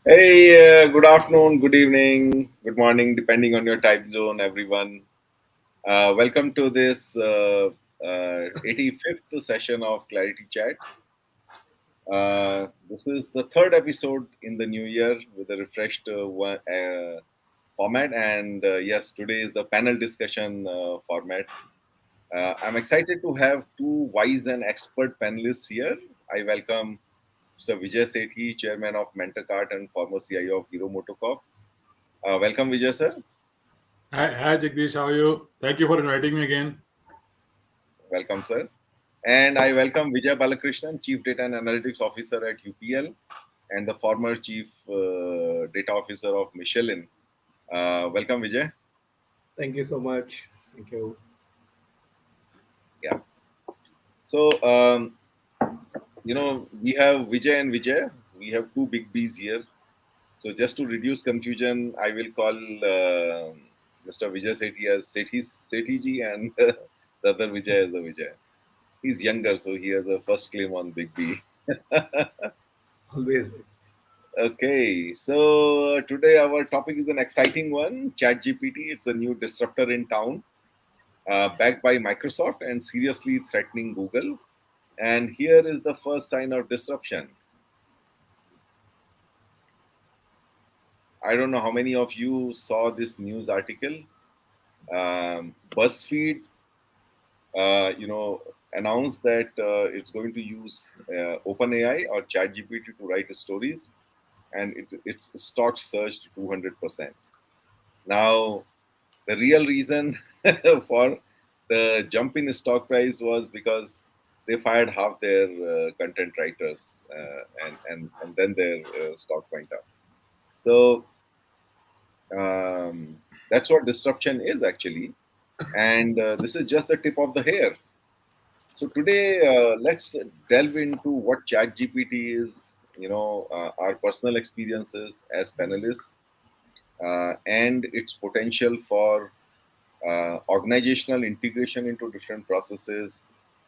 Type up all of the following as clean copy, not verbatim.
Hey, good afternoon, good evening, good morning, depending on your time zone, everyone. Welcome to this 85th session of ClariTea Chat. This is the third episode in the new year with a refreshed format. And yes, today is the panel discussion format. I'm excited to have two wise and expert panelists here. I welcome Mr. Vijay Sethi, Chairman of Mentorcart and former CIO of Hero Motocorp. Welcome, Vijay sir. Hi Jagdish, how are you? Thank you for inviting me again. Welcome, sir. And I welcome Vijay Balakrishnan, Chief Data and Analytics Officer at UPL and the former Chief Data Officer of Michelin. Welcome, Vijay. Thank you so much. Thank you. Yeah. So, we have Vijay and Vijay. We have two big Bs here. So, just to reduce confusion, I will call Mr. Vijay Sethi as Sethi ji and the other Vijay as a Vijay. He's younger, so he has a first claim on Big B. Always. Okay, so today our topic is an exciting one. ChatGPT, it's a new disruptor in town, backed by Microsoft and seriously threatening Google. And here is the first sign of disruption. I don't know how many of you saw this news article. Buzzfeed, announced that it's going to use OpenAI or ChatGPT to write stories, and its stock surged 200%. Now, the real reason for the jump in stock price was because they fired half their content writers, and then their stock went up. So that's what disruption is actually, and this is just the tip of the hair. So today, let's delve into what ChatGPT is, our personal experiences as panelists, and its potential for organizational integration into different processes,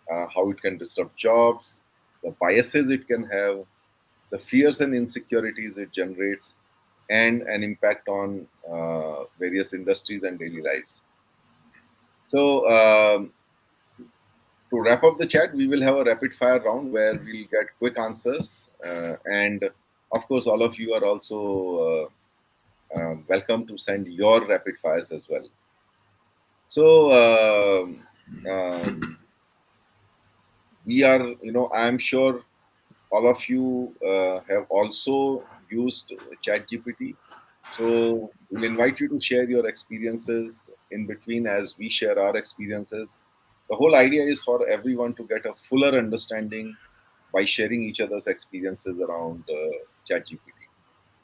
how it can disrupt jobs, the biases it can have, the fears and insecurities it generates, and an impact on various industries and daily lives. So, to wrap up the chat, we will have a rapid fire round where we'll get quick answers. And of course, all of you are also welcome to send your rapid fires as well. So, we are, I'm sure all of you have also used ChatGPT. So, we'll invite you to share your experiences in between as we share our experiences. The whole idea is for everyone to get a fuller understanding by sharing each other's experiences around ChatGPT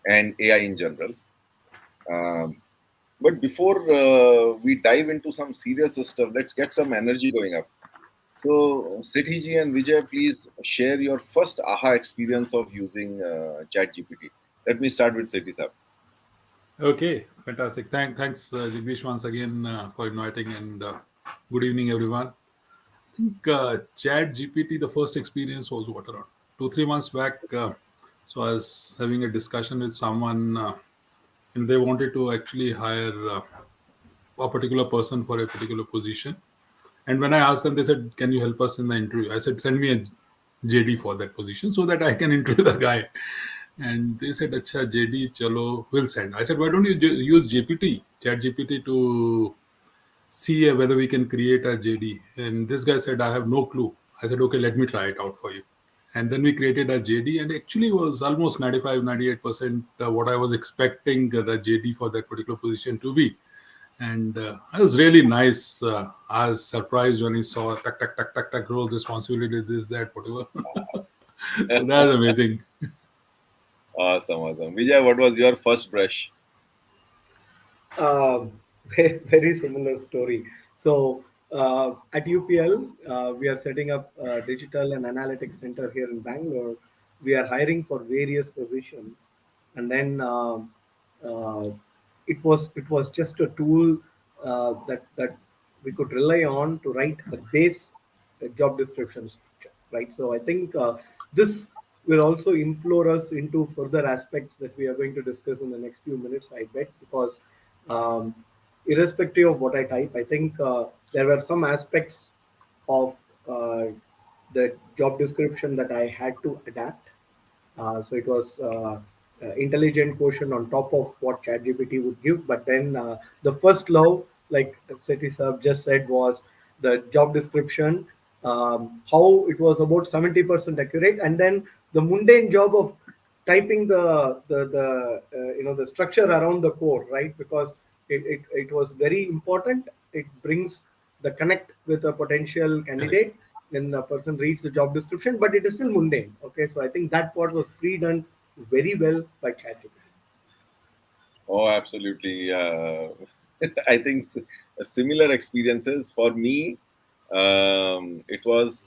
and AI in general. But before we dive into some serious stuff, let's get some energy going up. So, Sethi ji and Vijay, please share your first aha experience of using ChatGPT. Let me start with Sethi sir. Okay, fantastic. Thanks, Jagdish, once again for inviting, and good evening, everyone. I think ChatGPT, the first experience was around 2-3 months back. So I was having a discussion with someone, and they wanted to actually hire a particular person for a particular position. And when I asked them, they said, "Can you help us in the interview?" I said, "Send me a JD for that position so that I can interview the guy." And they said, "Acha, JD, chalo, we'll send." I said, "Why don't you use GPT, Chat GPT to see whether we can create a JD. And this guy said, I have no clue. I said, okay, let me try it out for you. And then we created a JD, and actually was almost 95, 98% what I was expecting the JD for that particular position to be. And it was really nice. I was surprised when he saw tuck, tuck, tuck, tuck, tuck, roles, responsibility, this, that, whatever. So that's amazing. Awesome, awesome. Vijay, what was your first brush? Um, very similar story. So at UPL, we are setting up a digital and analytics center here in Bangalore. We are hiring for various positions, and then uh, it was just a tool that we could rely on to write a base job description structure, right? So I think this will also implore us into further aspects that we are going to discuss in the next few minutes, I bet, because um, irrespective of what I type, I think there were some aspects of uh, the job description that I had to adapt. So it was intelligent quotient on top of what ChatGPT would give. But then the first love, like Sethi Saab just said, was the job description. How it was about 70% accurate, and then the mundane job of typing the structure around the core, right? Because it was very important. It brings the connect with a potential Correct. candidate when a person reads the job description, but it is still mundane. Okay, so I think that part was pre-done very well by ChatGPT. Oh, absolutely. I think similar experiences for me. It was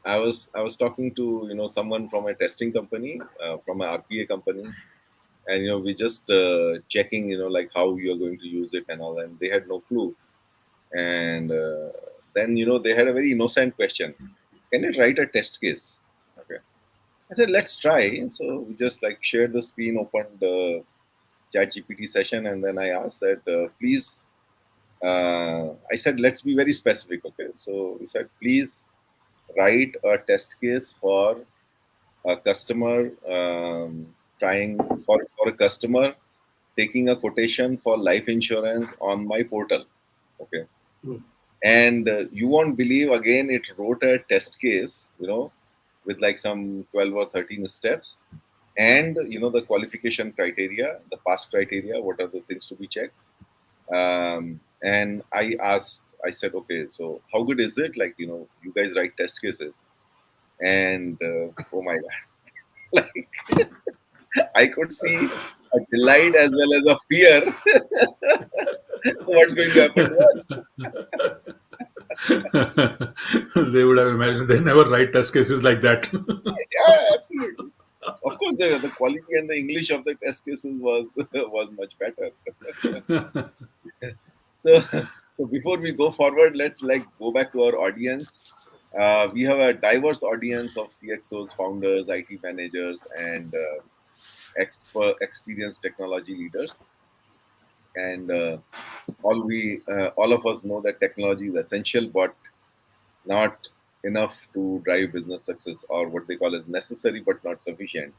I was talking to someone from a testing company, from an RPA company, and we just checking like how you're going to use it and all, and they had no clue. And then they had a very innocent question: can you write a test case? Okay, I said let's try. So we just like shared the screen, opened the ChatGPT session, and then I asked that please. I said let's be very specific. Okay, so we said please write a test case for a customer trying for a customer taking a quotation for life insurance on my portal. Okay, Hmm. and you won't believe, again it wrote a test case, with like some 12 or 13 steps, and the qualification criteria, the pass criteria, what are the things to be checked. And I said, okay, so how good is it, like you guys write test cases? And oh my god, like I could see a delight as well as a fear. What's going to happen to us? They would have imagined they never write test cases like that. Yeah, absolutely. Of course, the quality and the English of the test cases was was much better. So, so before we go forward, let's like go back to our audience. We have a diverse audience of CXOs, founders, IT managers, and experienced technology leaders. And all of us know that technology is essential, but not enough to drive business success, or what they call as necessary but not sufficient.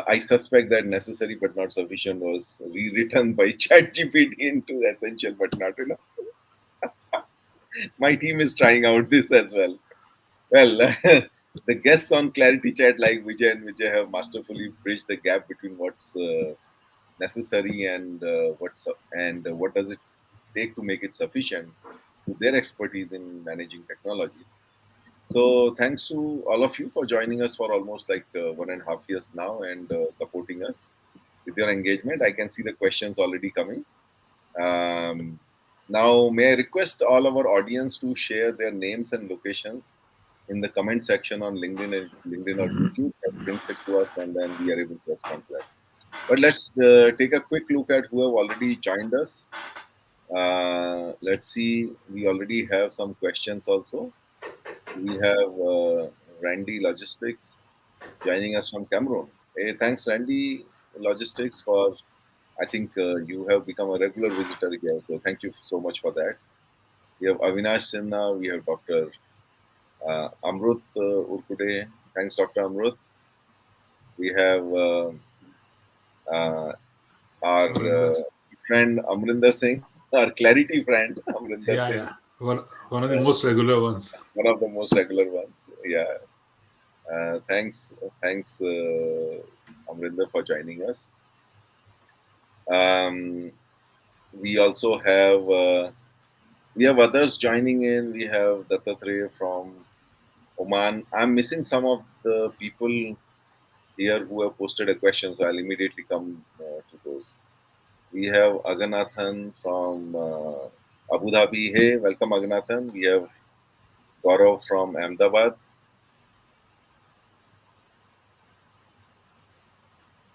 I suspect that necessary but not sufficient was rewritten by ChatGPT into essential but not enough. My team is trying out this as well. Well, the guests on ClariTea Chat like Vijay and Vijay have masterfully bridged the gap between what's necessary and what does it take to make it sufficient to their expertise in managing technologies. So thanks to all of you for joining us for almost like 1.5 years now, and supporting us with your engagement. I can see the questions already coming. Um, Now, may I request all of our audience to share their names and locations in the comment section on LinkedIn or YouTube. That brings it to us, and then we are able to respond to that. But let's take a quick look at who have already joined us. Let's see. We already have some questions also. We have Randy Logistics joining us from Cameroon. Hey, thanks, Randy Logistics, for I think you have become a regular visitor here. So thank you so much for that. We have Avinash Sinha. We have Dr. Amrut Urkude. Thanks, Dr. Amrut. We have uh, our Amrinder. friend Amrinder Singh. our clarity friend, Amrinder Yeah, Singh, yeah. One of the most regular ones. one of the most regular ones. Yeah. Thanks, Amrinder, for joining us. Um, we also have others joining in. We have Dattatreya from Oman. I'm missing some of the people here who have posted a question, so I'll immediately come to those. We have Aganathan from Abu Dhabi. Hey, welcome, Aganathan. We have Gaurav from Ahmedabad.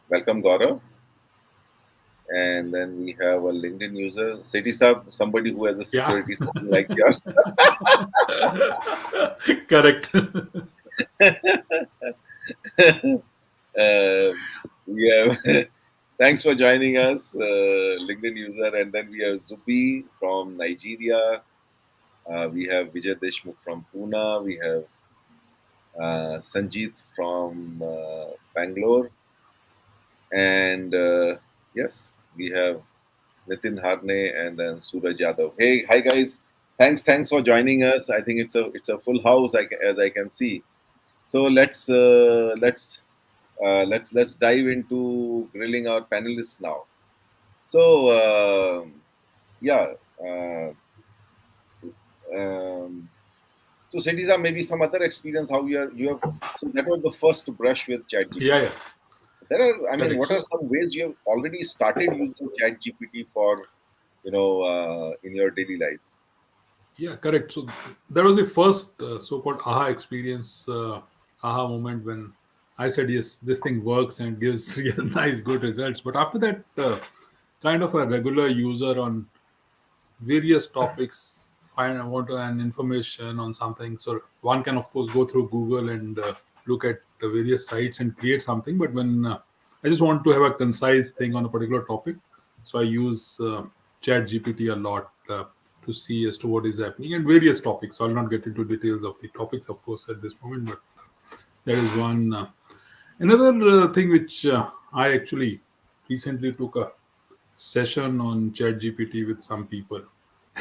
Welcome, Gaurav. And then we have a LinkedIn user, Sethi Saab, somebody who has a Yeah. security setting like yours. Correct. uh, we have thanks for joining us, LinkedIn user. And then we have Zubi from Nigeria. We have Vijay Deshmukh from Pune. We have Sanjeet from Bangalore. And yes, we have Nitin Harne and then Suraj Yadav. Hey, hi guys. Thanks for joining us. I think it's a full house, as I can see. So let's dive into grilling our panelists now. So yeah, uh, um, so Setiza, maybe some other experience how you have. So that was the first brush with Yeah, ChatGPT. yeah. There are, I mean, Correct. what are So, some ways you have already started using ChatGPT for in your daily life? yeah, correct. So that was the first so-called aha experience, aha moment when I said, yes, this thing works and gives real nice, good results. But after that, kind of a regular user on various topics, find I want an information on something. So one can of course go through Google and look at the various sites and create something. But when I just want to have a concise thing on a particular topic, so I use Chat GPT a lot to see as to what is happening and various topics. So I'll not get into details of the topics, of course, at this moment, but that is one. Another thing which I actually recently took a session on ChatGPT with some people,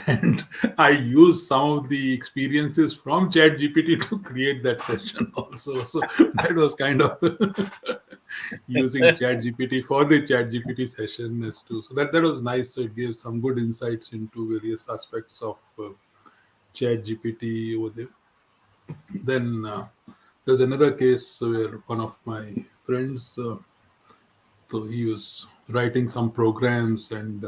and I used some of the experiences from ChatGPT to create that session also. So that was kind of using ChatGPT for the ChatGPT session as to, so that was nice. So it gave some good insights into various aspects of ChatGPT over there. Then there's another case where one of my friends. So he was writing some programs, and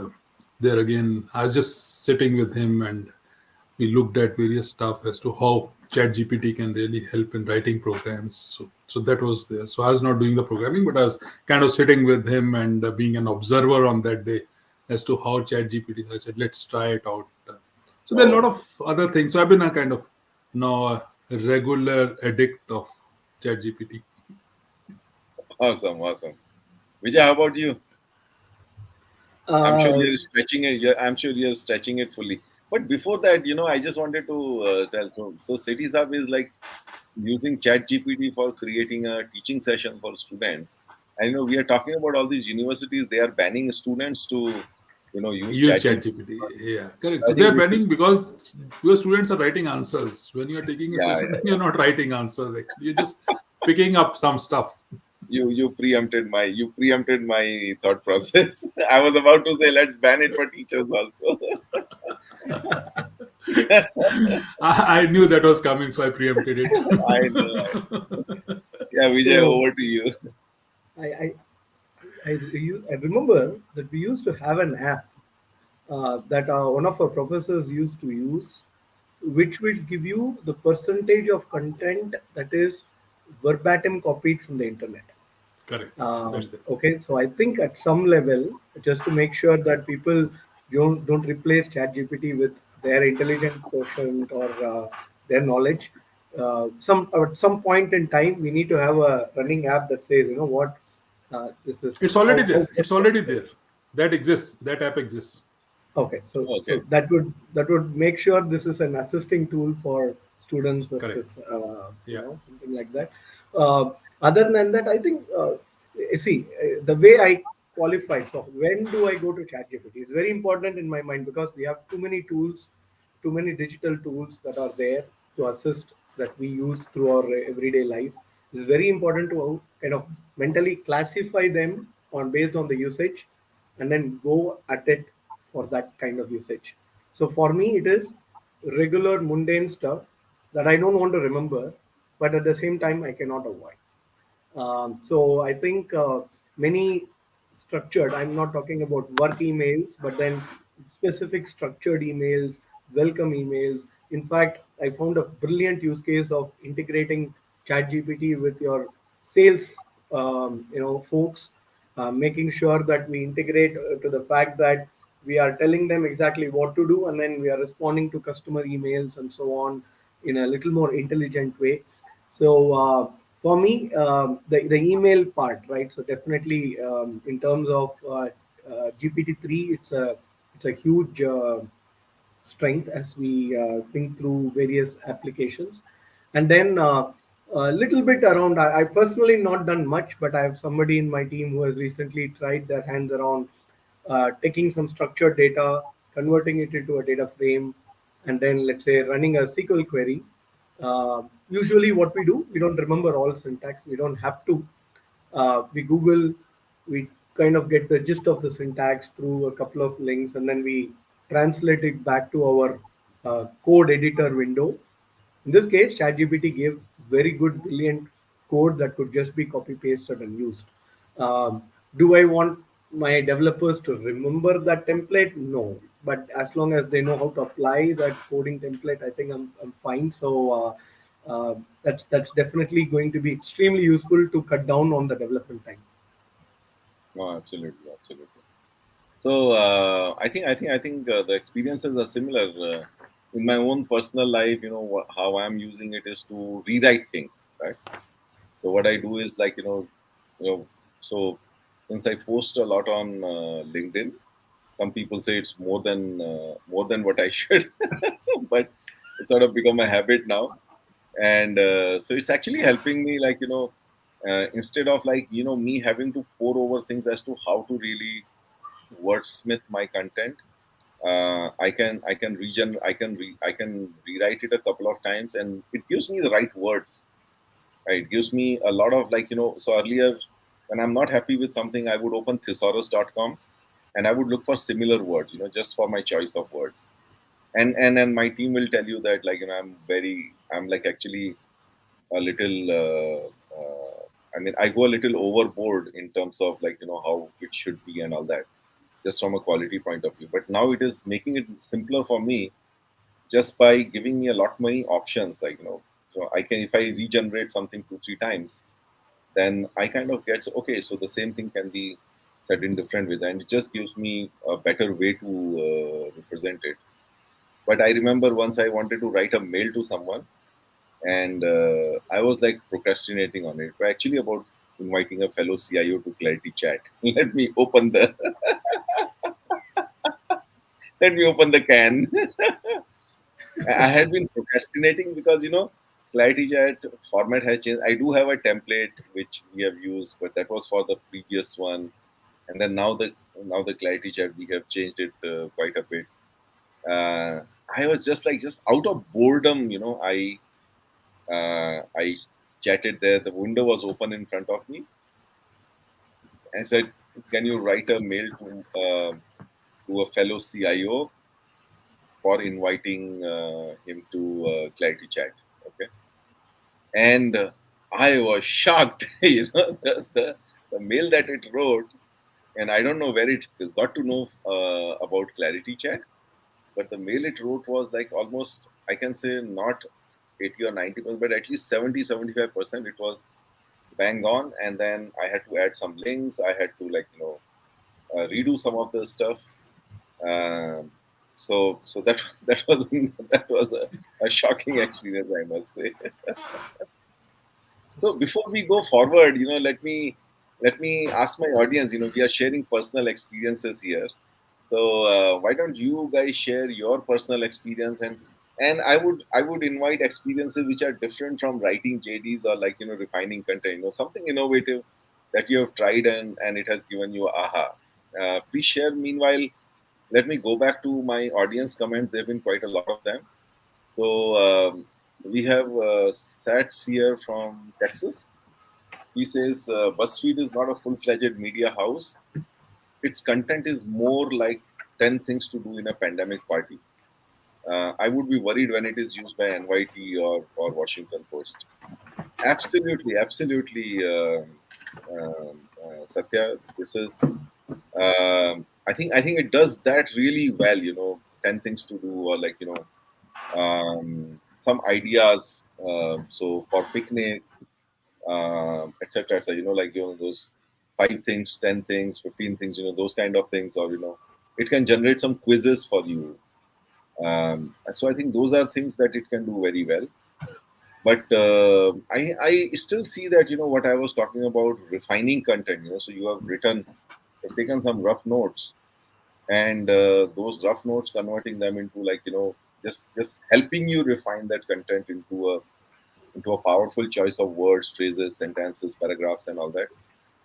there again, I was just sitting with him, and we looked at various stuff as to how ChatGPT can really help in writing programs. So that was there. So I was not doing the programming, but I was kind of sitting with him and being an observer on that day as to how ChatGPT. I said, let's try it out. So there are a lot Oh, of other things. So I've been a kind of now a regular addict of ChatGPT. awesome, awesome. Vijay, how about you? I'm sure Uh, you're stretching it. I'm sure you're stretching it fully. But before that, I just wanted to tell. So City Sab is like using ChatGPT for creating a teaching session for students. And we are talking about all these universities. They are banning students to, use Use ChatGPT. ChatGPT. Yeah, correct. I So think they're this is banning because your students are writing answers. When you're taking a yeah, session, yeah, you're yeah. not writing answers. Actually, you're just picking up some stuff. You preempted my thought process. I was about to say let's ban it for teachers also. I knew that was coming, so I preempted it. I know. Yeah, Vijay, so over to you. I, I I remember that we used to have an app that one of our professors used to use, which will give you the percentage of content that is verbatim copied from the internet. Correct. That's it. Okay, so I think at some level, just to make sure that people don't replace ChatGPT with their intelligent quotient or their knowledge, some at some point in time, we need to have a running app that says, you know what, this is It's already how there. It's already there. That exists. That app exists. okay, so Okay. that would make sure this is an assisting tool for students Correct. versus Yeah. something like that. Other than that, I think see the way I qualified. So when do I go to ChatGPT? It's very important in my mind because we have too many tools, too many digital tools that are there to assist that we use through our everyday life. It's very important to kind of mentally classify them on based on the usage and then go at it for that kind of usage. So for me, it is regular mundane stuff that I don't want to remember, but at the same time, I cannot avoid. So I think many structured, I'm not talking about work emails, but then specific structured emails, welcome emails. In fact, I found a brilliant use case of integrating ChatGPT with your sales, folks, making sure that we integrate to the fact that we are telling them exactly what to do, and then we are responding to customer emails and so on in a little more intelligent way. So for me, the email part, right? So definitely in terms of GPT-3, it's a huge strength as we think through various applications. And then a little bit around, I personally not done much, but I have somebody in my team who has recently tried their hands around taking some structured data, converting it into a data frame, and then let's say running a SQL query. Usually, what we do, we don't remember all syntax. We don't have to. We Google, we kind of get the gist of the syntax through a couple of links, and then we translate it back to our code editor window. In this case, ChatGPT gave very good, brilliant code that could just be copy pasted and used. Um, do I want my developers to remember that template? No, but as long as they know how to apply that coding template, I think I'm fine. So that's definitely going to be extremely useful to cut down on the development time. No, absolutely, absolutely. So I think the experiences are similar. In my own personal life, how I'm using it is to rewrite things, right? So what I do is like you know, so since I post a lot on LinkedIn, some people say it's more than what I should, but it's sort of become a habit now, and so it's actually helping me, like instead of like me having to pour over things as to how to really wordsmith my content. I can rewrite it a couple of times, and it gives me the right words. Right? It gives me a lot of, like so earlier, when I'm not happy with something, I would open thesaurus.com and I would look for similar words, just for my choice of words. And then my team will tell you that, like I'm like actually a little I mean, I go a little overboard in terms of, like how it should be and all that, just from a quality point of view. But now it is making it simpler for me, just by giving me a lot many options, like so I can, if I regenerate something 2 3 times, then I kind of get, okay, so the same thing can be said in different ways, and it just gives me a better way to represent it. But I remember once I wanted to write a mail to someone, and I was like procrastinating on it. But actually, about inviting a fellow CIO to ClariTea Chat. Let me open the let me open the can. I had been procrastinating because ClariTea Chat format has changed. I do have a template which we have used, but that was for the previous one, and then now the ClariTea Chat, we have changed it quite a bit. Uh, I was just out of boredom, I chatted there. The window was open in front of me. I said, "Can you write a mail to a fellow CIO for inviting him to ClariTea Chat?" Okay, and I was shocked. The mail that it wrote, and I don't know where it got to know about ClariTea Chat, but the mail it wrote was like almost, I can say, not 80 or 90%, but at least 70-75%. It was bang on. And then I had to add some links. I had to, like redo some of the stuff. Um, so that that was that was a shocking experience, I must say. So before we go forward, let me ask my audience. We are sharing personal experiences here. So why don't you guys share your personal experience, and I would invite experiences which are different from writing JDs, or like refining content. Something innovative that you have tried and it has given you aha. Please share. Meanwhile, let me go back to my audience comments. There have been quite a lot of them. So we have Sats here from Texas. He says Buzzfeed is not a full-fledged media house. Its content is more like 10 things to do in a pandemic party. I would be worried when it is used by NYT or Washington Post. Absolutely, absolutely, Satya. This is. I think it does that really well. 10 things to do, or like some ideas. So for picnic, etc. So like those 5 things, 10 things, 15 things. Those kind of things, or it can generate some quizzes for you. So I think those are things that it can do very well. But I still see that what I was talking about, refining content. So you've taken some rough notes, and those rough notes, converting them into like just helping you refine that content into a powerful choice of words, phrases, sentences, paragraphs, and all that.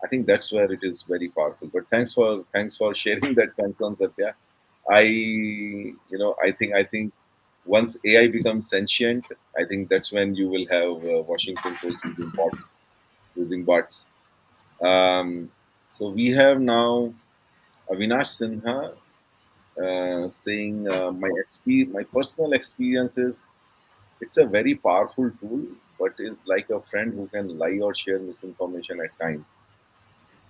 I think that's where it is very powerful. But thanks for sharing that concern, Satya. I think once AI becomes sentient, I think that's when you will have Washington Post using bots. So we have now Avinash Sinha saying my personal experiences. It's a very powerful tool, but is like a friend who can lie or share misinformation at times.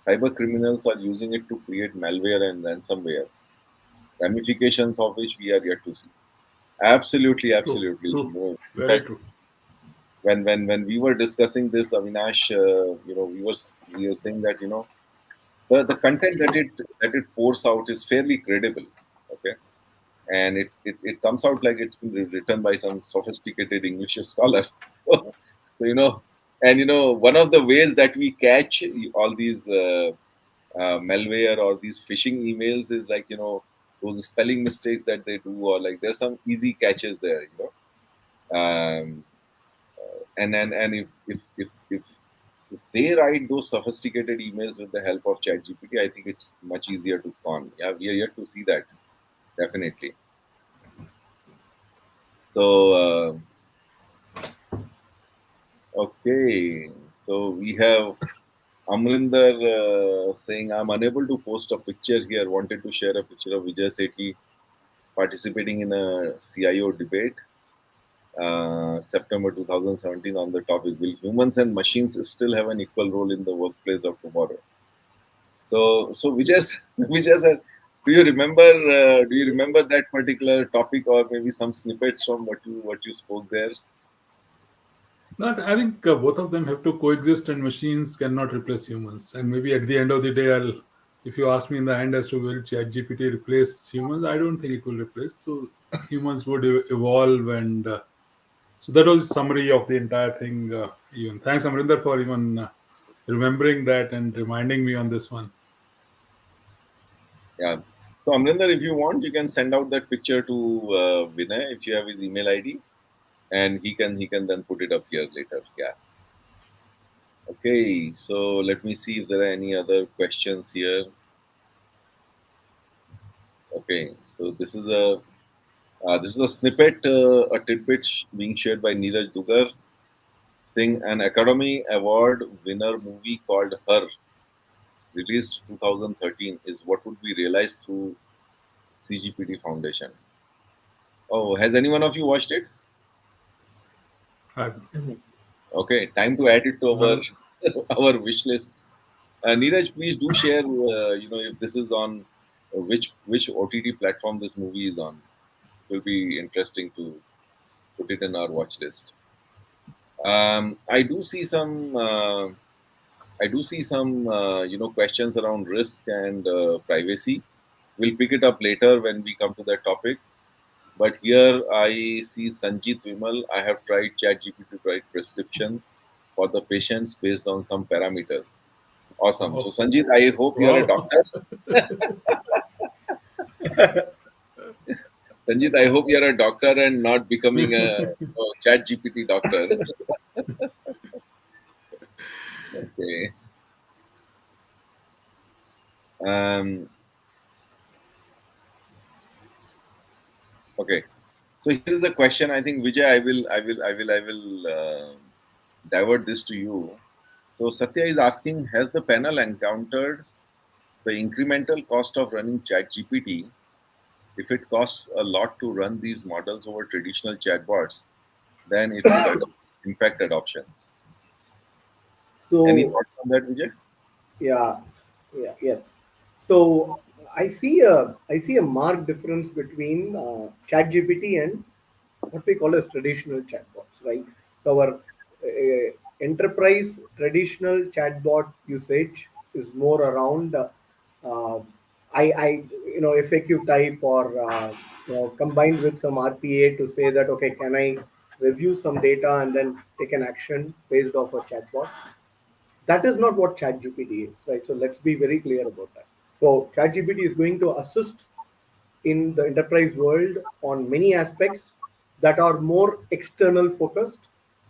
Cyber criminals are using it to create malware and ransomware, ramifications of which we are yet to see. Absolutely, True, absolutely. true, In very fact, true. when we were discussing this, Avinash, we were saying that the content that it pours out is fairly credible. Okay, and it comes out like it's been written by some sophisticated English scholar. So and one of the ways that we catch all these malware or these phishing emails is like those spelling mistakes that they do, or like there's some easy catches there. And if they write those sophisticated emails with the help of ChatGPT, I think it's much easier to con. Yeah, we are yet to see that, definitely. So okay, so we have Amrinder saying, I'm unable to post a picture here. Wanted to share a picture of Vijay Sethi participating in a CIO debate, September 2017, on the topic, will humans and machines still have an equal role in the workplace of tomorrow? So Vijay sir, do you remember that particular topic, or maybe some snippets from what you spoke there? Not, I think both of them have to coexist, and machines cannot replace humans. And maybe at the end of the day, if you ask me in the end as to will ChatGPT replace humans, I don't think it will replace. So humans would evolve, and so that was a summary of the entire thing. Even thanks, Amrinder, for even remembering that and reminding me on this one. Yeah. So Amrinder, if you want, you can send out that picture to Vinay if you have his email ID, and he can then put it up here later. Yeah. Okay. So let me see if there are any other questions here. Okay. So this is a snippet, a tidbit being shared by Neeraj Dugar, saying an Academy Award winner movie called Her, released 2013, is what would be realized through CGPT Foundation. Oh, has any one of you watched it? I, Okay, time to add it to our one, our wish list. Neeraj, please do share. If this is on which OTT platform this movie is on. It will be interesting to put it in our watch list. I do see some. I do see some. Questions around risk and privacy. We'll pick it up later when we come to that topic. But here I see Sanjeet Vimal. I have tried ChatGPT to write prescription for the patients based on some parameters. Awesome. So oh, Sanjeet, I hope you are a wow. doctor. Sanjeet, I hope you are a doctor and not becoming a ChatGPT doctor. Okay. Um, okay. So here is a question. I think Vijay, I will divert this to you. So Satya is asking: has the panel encountered the incremental cost of running ChatGPT? If it costs a lot to run these models over traditional chatbots, then it would impact adoption. Any So thoughts on that, Vijay? yeah, yes. So I see a marked difference between ChatGPT and what we call as traditional chatbots, right? So our enterprise traditional chatbot usage is more around uh, I FAQ type or combined with some RPA to say that okay, can I review some data and then take an action based off a chatbot? That is not what ChatGPT is, right? So let's be very clear about that. So ChatGPT is going to assist in the enterprise world on many aspects that are more external focused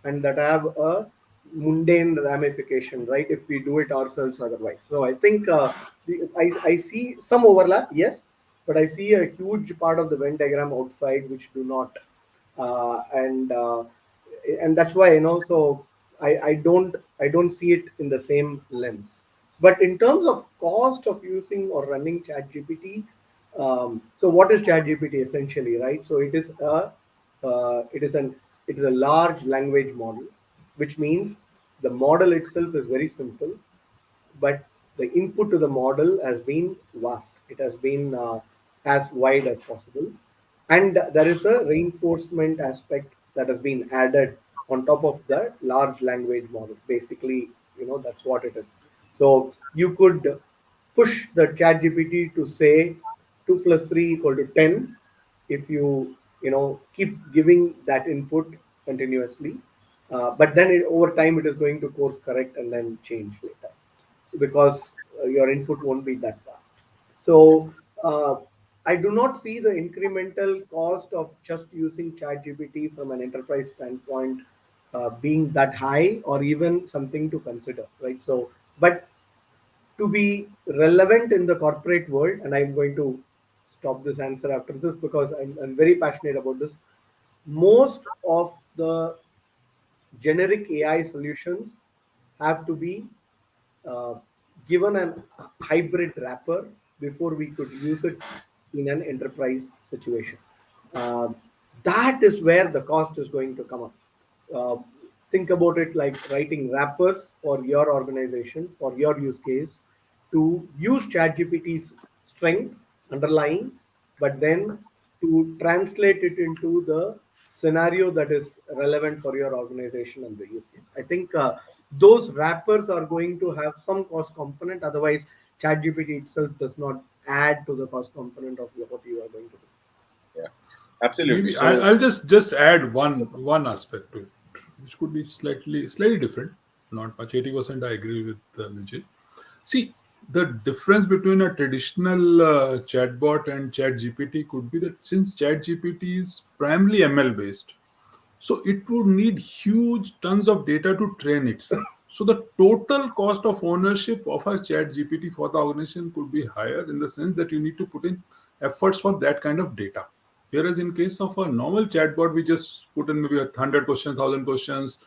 and that have a mundane ramification, right? If we do it ourselves otherwise. So I think I see some overlap, yes, but I see a huge part of the Venn diagram outside which do not. Uh, and uh, and that's why so I don't see it in the same lens. But in terms of cost of using or running ChatGPT, so what is ChatGPT essentially, right? So it is a it is a large language model, which means the model itself is very simple, but the input to the model has been vast. It has been as wide as possible. And there is a reinforcement aspect that has been added on top of the large language model. Basically, that's what it is. So you could push the chat GPT to say 2 plus 3 equal to 10 if you keep giving that input continuously. But then over time it is going to course correct and then change later. So because your input won't be that fast. So I do not see the incremental cost of just using ChatGPT from an enterprise standpoint being that high or even something to consider, right? So, but to be relevant in the corporate world, and I'm going to stop this answer after this because I'm very passionate about this. Most of the generic AI solutions have to be uh, given a hybrid wrapper before we could use it in an enterprise situation. Uh, that is where the cost is going to come up. Uh, think about it like writing wrappers for your organization, for your use case, to use ChatGPT's strength underlying, but then to translate it into the scenario that is relevant for your organization and the use case. I think those wrappers are going to have some cost component. Otherwise, ChatGPT itself does not add to the cost component of what you are going to do. Yeah, absolutely. Maybe I'll, So, I'll just add one aspect to it, which could be slightly different. Not much. 80% I agree with Vijay. See, the difference between a traditional chatbot and ChatGPT could be that since ChatGPT is primarily ML based, so it would need huge tons of data to train itself. So the total cost of ownership of a chat GPT for the organization could be higher in the sense that you need to put in efforts for that kind of data. Whereas in case of a normal chatbot, we just put in maybe 100 questions, 1,000 questions,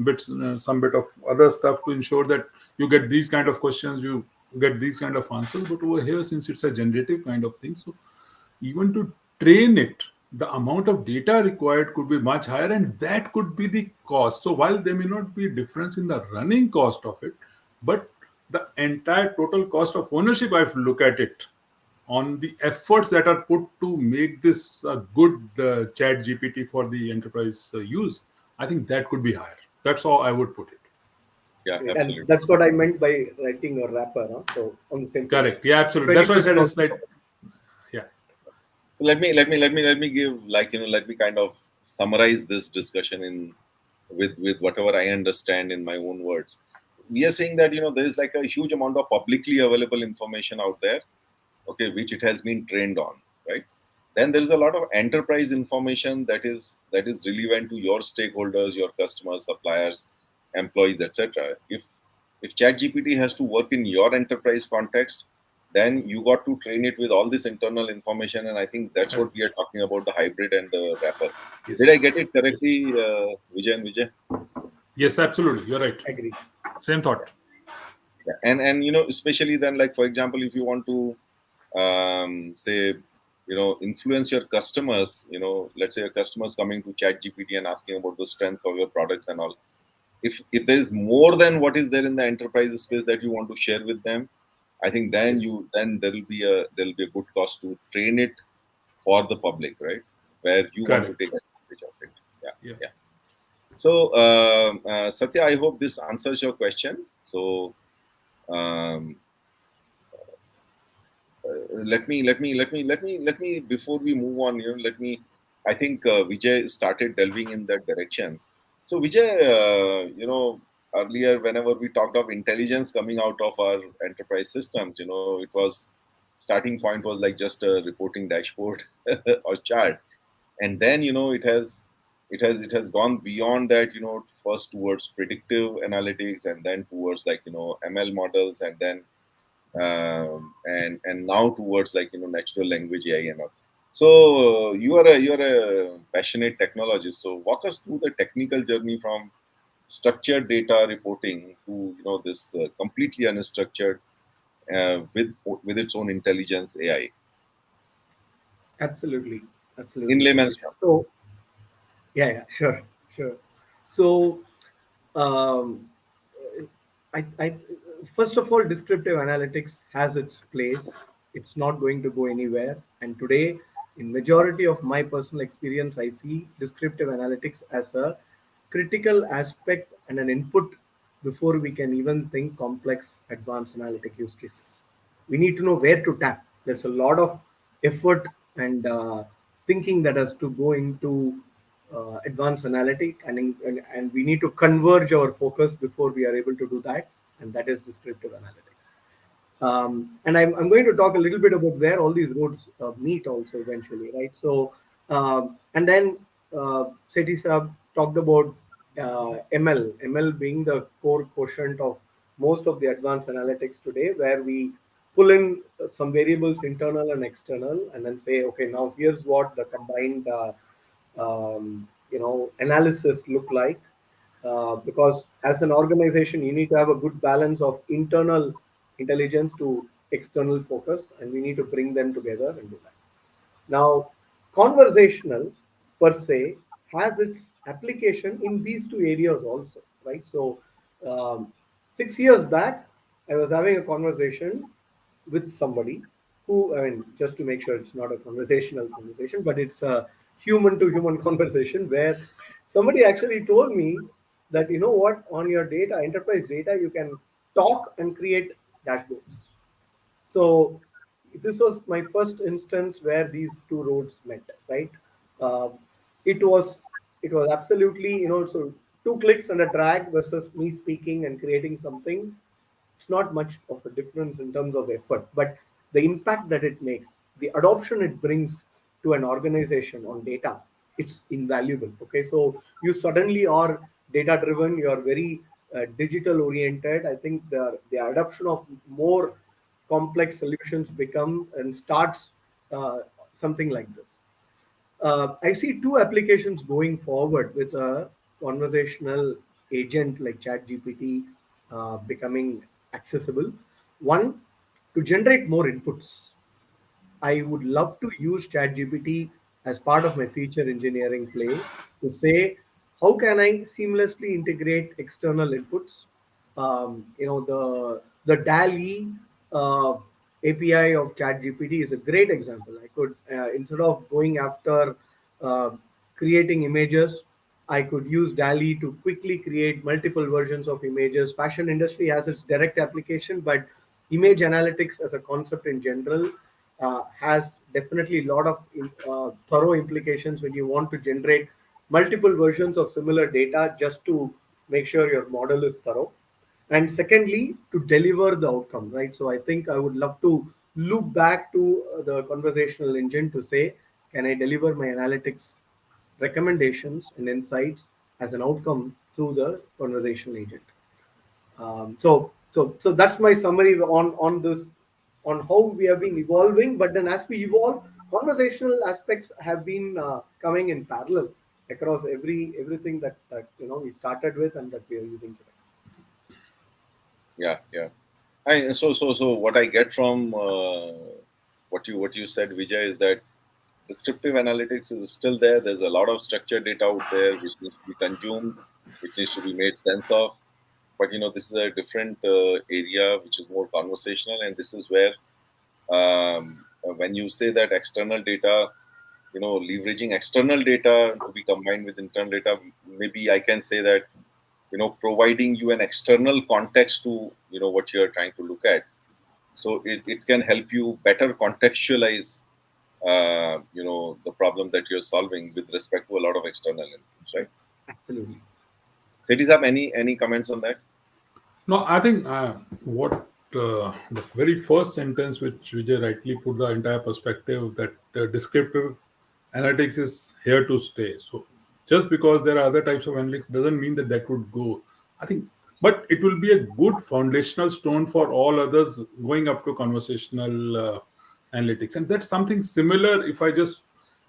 bits, some bit of other stuff to ensure that you get these kind of questions, you get these kind of answers. But over here, since it's a generative kind of thing, so even to train it, the amount of data required could be much higher, and that could be the cost. So while there may not be a difference in the running cost of it, but the entire total cost of ownership, I look at it on the efforts that are put to make this a good chat GPT for the enterprise use, I think that could be higher. That's how I would put it. yeah, Great. And absolutely. that's what I meant by writing a wrapper. Huh? So on the same page. Correct. Yeah, absolutely. That's why I said 20% it's also. like, yeah. So let me give, like, let me kind of summarize this discussion in with whatever I understand in my own words. We are saying that there is like a huge amount of publicly available information out there, okay, which it has been trained on, right? Then there is a lot of enterprise information that is relevant to your stakeholders, your customers, suppliers, employees, etc. If ChatGPT has to work in your enterprise context, then you got to train it with all this internal information, and I think that's what Correct. we are talking about, the hybrid and the wrapper. Did I Yes. get it Yes. correctly, Vijay and Vijay? Yes, absolutely. You're right. Agree. Same thought. Yeah. And especially then, like for example, if you want to say, influence your customers, let's say a customer's coming to ChatGPT and asking about the strength of your products and all. If there is more than what is there in the enterprise space that you want to share with them, I think Yes. then there will be a good cost to train it for the public, right? Where you want to Correct. take advantage of it. Yeah, Yeah. yeah. So Satya, I hope this answers your question. So um, let me before we move on, I think Vijay started delving in that direction. So Vijay, earlier whenever we talked of intelligence coming out of our enterprise systems, it was starting point was like just a reporting dashboard or chart, and then it has gone beyond that, first towards predictive analytics, and then towards like ML models, and then and now towards like natural language AI and all. So you are a passionate technologist. So walk us through the technical journey from structured data reporting to this completely unstructured with its own intelligence AI Absolutely. in Absolutely, layman's Satish. terms. So, yeah, sure, sure. So, um, I first of all, descriptive analytics has its place. It's not going to go anywhere. And today, in majority of my personal experience, I see descriptive analytics as a critical aspect and an input before we can even think complex advanced analytic use cases. We need to know where to tap. There's a lot of effort and thinking that has to go into advanced analytic, and we need to converge our focus before we are able to do that, and that is descriptive analytics. And I'm going to talk a little bit about where all these roads meet also eventually, right? So, and then Sethi Saab talked about ML being the core quotient of most of the advanced analytics today, where we pull in some variables, internal and external, and then say, okay, now here's what the combined analysis look like, because as an organization you need to have a good balance of internal intelligence to external focus, and we need to bring them together and do that. Now, conversational per se has its application in these two areas also, right? So, 6 years back, I was having a conversation with somebody who, I mean, just to make sure it's not a conversational conversation, but it's a human to human conversation where somebody actually told me that, you know what, on your data, enterprise data, you can talk and create dashboards. So this was my first instance where these two roads met, right? Uh, it was it was absolutely, so 2 clicks and a drag versus me speaking and creating something. It's not much of a difference in terms of effort, but the impact that it makes, the adoption it brings to an organization on data, it's invaluable. Okay, so you suddenly are data driven, you are very digital oriented. I think the adoption of more complex solutions becomes and starts uh, something like this. I see two applications going forward with a conversational agent like ChatGPT becoming accessible. One, to generate more inputs. I would love to use ChatGPT as part of my feature engineering play to say, how can I seamlessly integrate external inputs? The DALI API of ChatGPT is a great example. I could, instead of going after uh, creating images, I could use DALI to quickly create multiple versions of images. Fashion industry has its direct application, but image analytics as a concept in general has definitely a lot of thorough implications when you want to generate multiple versions of similar data just to make sure your model is thorough. And secondly, to deliver the outcome, right? So I think I would love to loop back to the conversational engine to say, can I deliver my analytics recommendations and insights as an outcome through the conversational agent? So that's my summary on this on how we have been evolving. But then as we evolve, conversational aspects have been coming in parallel across everything that we started with and that we are using today. Yeah, yeah. So what I get from what you said, Vijay, is that descriptive analytics is still there. There's a lot of structured data out there which needs to be consumed, which needs to be made sense of. But this is a different area which is more conversational, and this is where when you say that external data, leveraging external data to be combined with internal data, maybe I can say that providing you an external context to what you are trying to look at, so it can help you better contextualize the problem that you're solving with respect to a lot of external inputs, right? Absolutely. Cities have any comments on that? No, I think what the very first sentence which Vijay rightly put the entire perspective that descriptive analytics is here to stay. So just because there are other types of analytics doesn't mean that that would go. I think, but it will be a good foundational stone for all others going up to conversational analytics, and that's something similar. If I just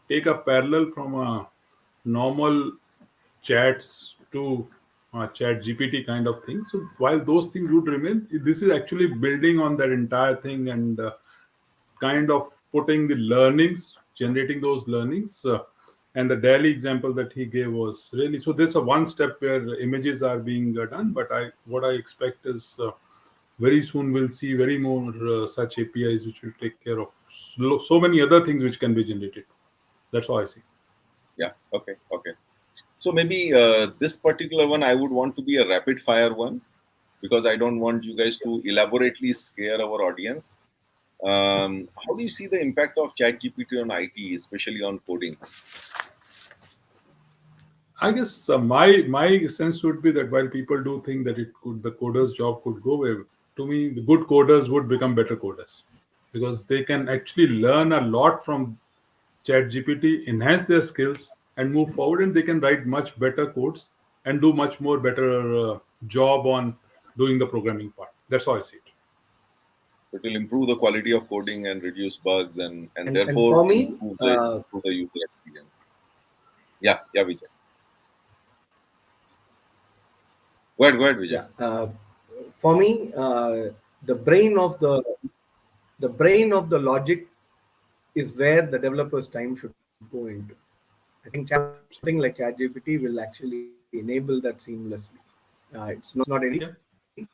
take a parallel from a normal chats to chat GPT kind of thing. So while those things would remain, this is actually building on that entire thing and kind of putting the learnings, generating those learnings. And the daily example that he gave was really so. There's a one step where images are being done, but what I expect is very soon we'll see very more such APIs which will take care of so many other things which can be generated. That's how I see. Yeah. Okay. So maybe this particular one I would want to be a rapid fire one, because I don't want you guys to elaborately scare our audience. How do you see the impact of ChatGPT on IT, especially on coding? I guess my sense would be that while people do think that the coder's job could go away, to me the good coders would become better coders because they can actually learn a lot from ChatGPT, enhance their skills, and move forward, and they can write much better codes and do much more better job on doing the programming part. That's how I see it. It will improve the quality of coding and reduce bugs, and And therefore for me, improve the user experience. Yeah, Vijay. Go ahead, Vijay. yeah, for me, the brain of the logic is where the developer's time should go into. I think something like ChatGPT will actually enable that seamlessly. It's not anything, Yeah.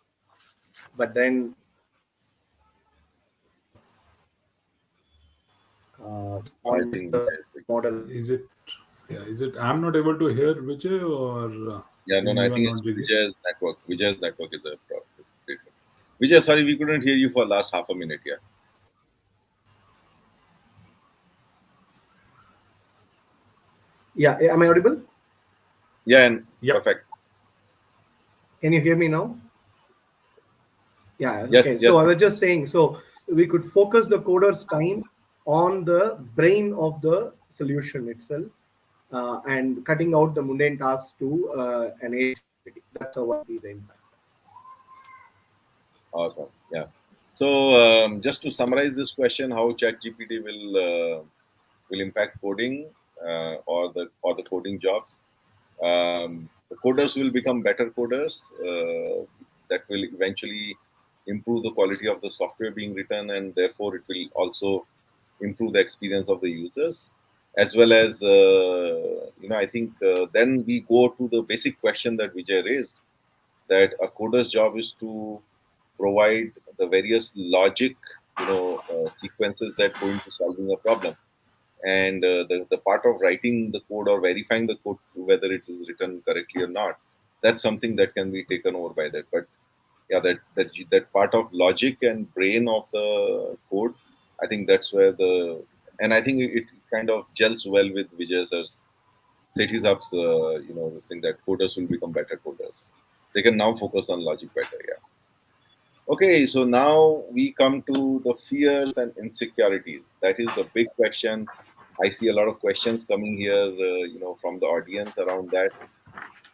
but then I on think the Vijay is model. Is it? Yeah. Is it? I'm not able to hear Vijay, or Yeah, no, no, I you are think not it's Jagdish. Vijay's network. Vijay's network is a problem. Vijay, sorry, we couldn't hear you for last half a minute. Yeah. Yeah, am I audible? Yeah, and Yep. perfect. Can you hear me now? Yeah, Yes, okay. So I yes. was just saying, so we could focus the coder's time on the brain of the solution itself and cutting out the mundane tasks to an agent. That's how I see the impact. Awesome. Yeah. So just to summarize this question, how ChatGPT will impact coding or the coding jobs. The coders will become better coders. That will eventually improve the quality of the software being written, and therefore it will also improve the experience of the users, as well as I think then we go to the basic question that Vijay raised, that a coder's job is to provide the various logic sequences that go into solving a problem, and the part of writing the code or verifying the code whether it is written correctly or not, that's something that can be taken over by that. But yeah, that part of logic and brain of the code, I think that's where and I think it kind of gels well with Vijay sir's Sethi's up's this thing that coders will become better coders. They can now focus on logic better. Yeah. Okay, so now we come to the fears and insecurities. That is the big question. I see a lot of questions coming here, from the audience around that.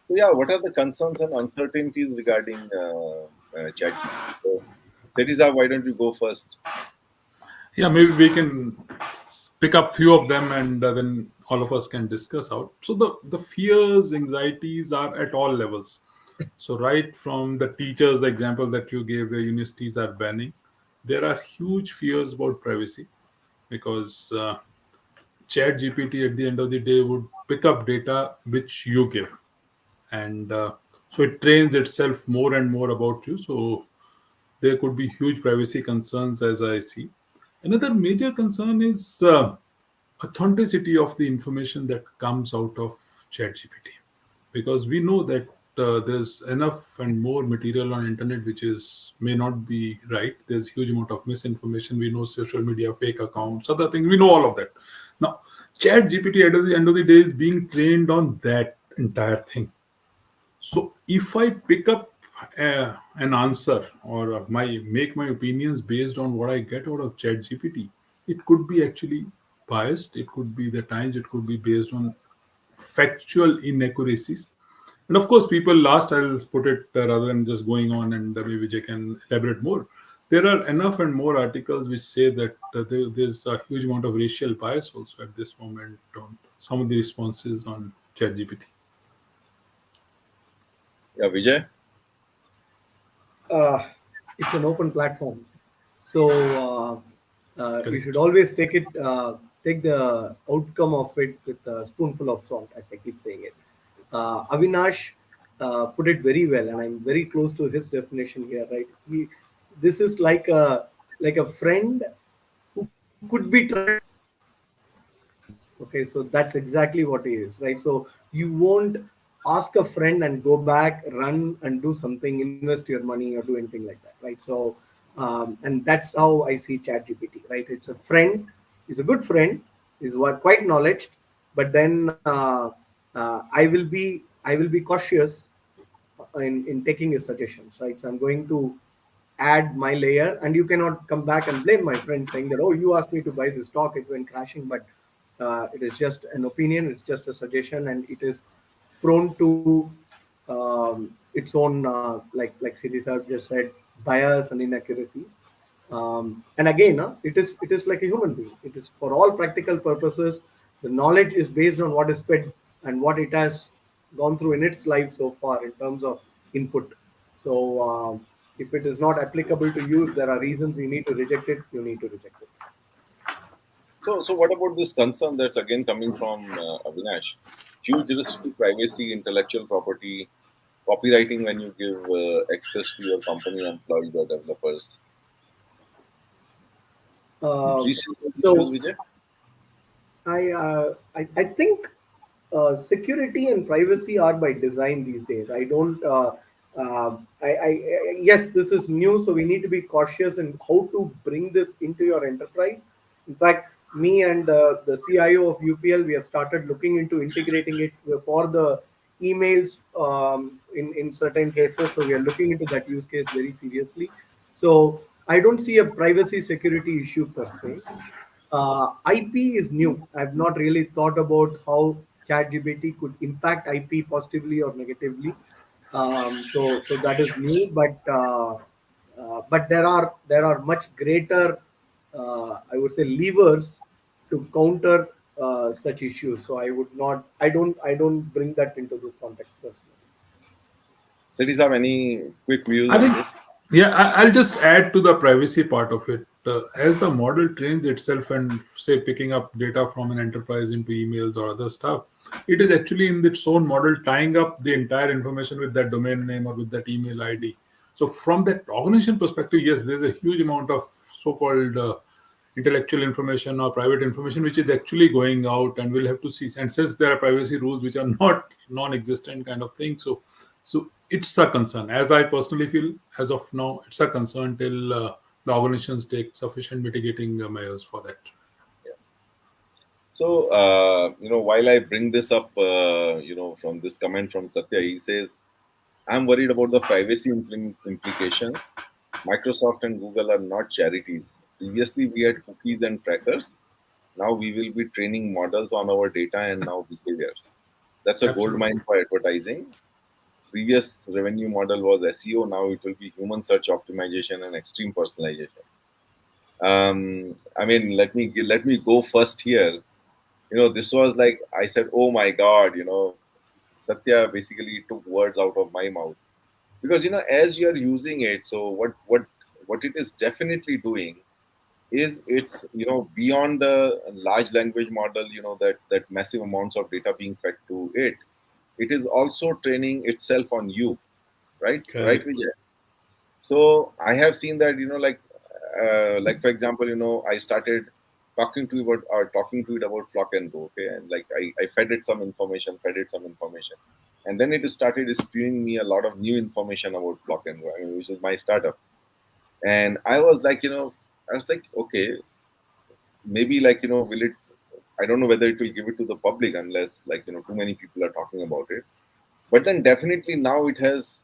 So yeah, what are the concerns and uncertainties regarding ChatGPT? So, Setiza, why don't you go first? Yeah, maybe we can pick up few of them, and then all of us can discuss out. So the fears, anxieties are at all levels. So right from the teachers, the example that you gave, where universities are banning, there are huge fears about privacy because Chat GPT at the end of the day would pick up data which you give, and so it trains itself more and more about you. So there could be huge privacy concerns, as I see. Another major concern is authenticity of the information that comes out of ChatGPT, because we know that there's enough and more material on internet which is may not be right. There's huge amount of misinformation. We know social media, fake accounts, other things. We know all of that. Now, ChatGPT at the end of the day is being trained on that entire thing. So if I pick up an answer or my make my opinions based on what I get out of ChatGPT, it could be actually biased. It could be the times. It could be based on factual inaccuracies. And of course, people last, I'll put it rather than just going on, and maybe Vijay can elaborate more. There are enough and more articles which say that there's a huge amount of racial bias also at this moment on some of the responses on ChatGPT. Yeah, Vijay. uh, it's an open platform, so you should Correct. always take the outcome of it with a spoonful of salt, as I keep saying it. Avinash put it very well, and I'm very close to his definition here. Right, this is like a friend who could be trusted but not trustworthy. Okay, so that's exactly what it is, right? So you won't ask a friend and go back, run and do something, invest your money or do anything like that, right? So and that's how I see ChatGPT, right? It's a friend, he's a good friend, he's quite knowledge, but then I will be cautious in taking his suggestions, right? So I'm going to add my layer, and you cannot come back and blame my friend saying that, oh, you asked me to buy this stock, it went crashing. But it is just an opinion, it's just a suggestion, and it is prone to its own, like City sir just said, bias and inaccuracies. And again, it is like a human being. It is for all practical purposes. The knowledge is based on what is fed and what it has gone through in its life so far in terms of input. So if it is not applicable to you, if there are reasons you need to reject it, you need to reject it. So what about this concern that's again coming from Avinash? Huge risk to privacy, intellectual property, copywriting when you give access to your company employees or developers. Uh, Do you see those issues, so Vijay? I think security and privacy are by design these days. I don't. Yes, this is new, so we need to be cautious in how to bring this into your enterprise. In fact, me and the CIO of UPL, we have started looking into integrating it for the emails in certain cases. So we are looking into that use case very seriously. So I don't see a privacy security issue per se. IP is new. I've not really thought about how ChatGPT could impact IP positively or negatively. So that is new, but there are much greater, I would say, levers to counter such issues. So I would not, I don't bring that into this context personally. Cities have any quick views I on think, this? yeah, I'll just add to the privacy part of it. As the model trains itself and say picking up data from an enterprise into emails or other stuff, it is actually in its own model tying up the entire information with that domain name or with that email ID. So from that organization perspective, yes, there's a huge amount of so-called intellectual information or private information which is actually going out, and we'll have to see. And since there are privacy rules which are not non-existent kind of thing, so it's a concern. As I personally feel, as of now, it's a concern till the organizations take sufficient mitigating measures for that. Yeah. So, while I bring this up, from this comment from Satya, he says, I'm worried about the privacy implications. Microsoft and Google are not charities. Previously, we had cookies and trackers. Now we will be training models on our data and now behavior. That's a gold Absolutely. mine for advertising. Previous revenue model was SEO. Now it will be human search optimization and extreme personalization. I mean, let me go first here. This was like I said, oh my God, Satya basically took words out of my mouth because as you are using it, so what it is definitely doing is it's beyond the large language model, that massive amounts of data being fed to it. It is also training itself on you, right, Correct. Vijay? So I have seen that, like for example, I started talking to it about flock and go, okay, and like I fed it some information, and then it started spewing me a lot of new information about flock and go, I mean, which is my startup, and I was like, okay, maybe like will it? I don't know whether it will give it to the public unless like too many people are talking about it. But then definitely now it has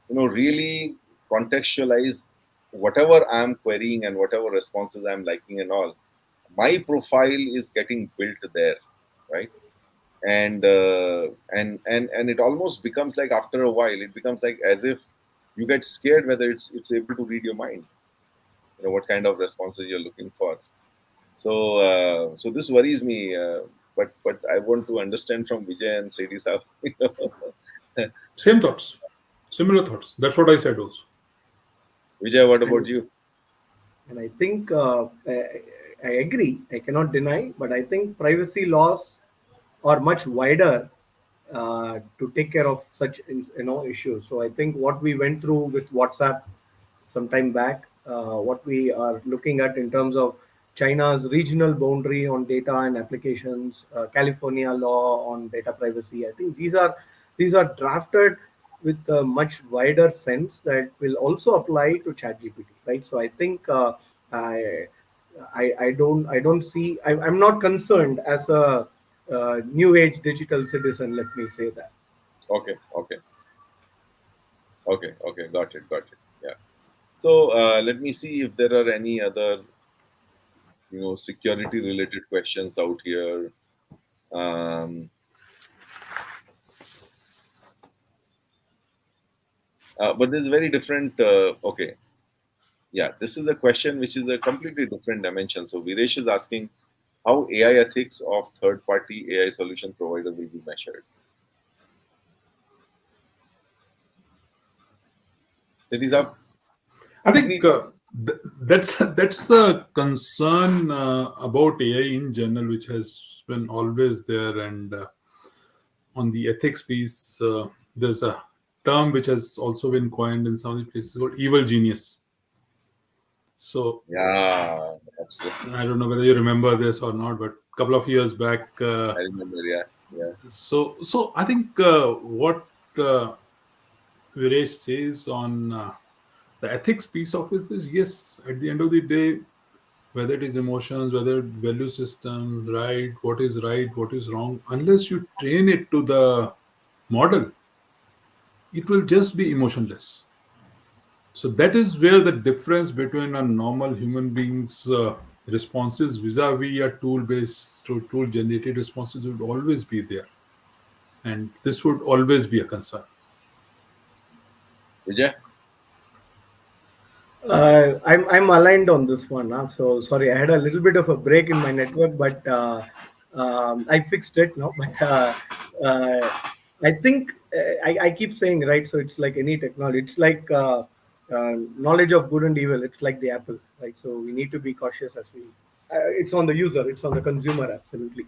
really contextualized whatever I'm querying and whatever responses I'm liking and all. My profile is getting built there, right? And it almost becomes like after a while it becomes like as if you get scared whether it's able to read your mind, what kind of responses you're looking for. So this worries me, but I want to understand from Vijay and Sedi sir. Same thoughts, similar thoughts. That's what I said also. Vijay, what about And you? I think I agree. I cannot deny, but I think privacy laws are much wider to take care of such issues. So I think what we went through with WhatsApp some time back, what we are looking at in terms of China's regional boundary on data and applications, California law on data privacy. I think these are drafted with a much wider sense that will also apply to ChatGPT, right? So I think I, I don't see. I'm not concerned as a new age digital citizen. Let me say that. Okay, okay, okay. Got it. Yeah. So let me see if there are any other, security related questions out here. Um, but this is very different. Okay, yeah, this is a question which is a completely different dimension. So Viresh is asking how AI ethics of third party AI solution provider will be measured. Cities up. I think Any? that's a concern about AI in general, which has been always there. And on the ethics piece, there's a term which has also been coined in some of the places called evil genius. So Yeah, absolutely. I don't know whether you remember this or not, but a couple of years back, I remember. Yeah, yeah, so I think what Viresh says on the ethics piece of it is yes, at the end of the day, whether it is emotions, whether value system, right, what is wrong, unless you train it to the model, it will just be emotionless. So that is where the difference between a normal human being's responses vis-a-vis a tool-based or tool-generated responses would always be there, and this would always be a concern. Vijay. I'm aligned on this one. So sorry, I had a little bit of a break in my network, but I fixed it now. But uh, I think I keep saying, right. So it's like any technology. It's like knowledge of good and evil. It's like the apple, right? So we need to be cautious as we. It's on the user. It's on the consumer. Absolutely.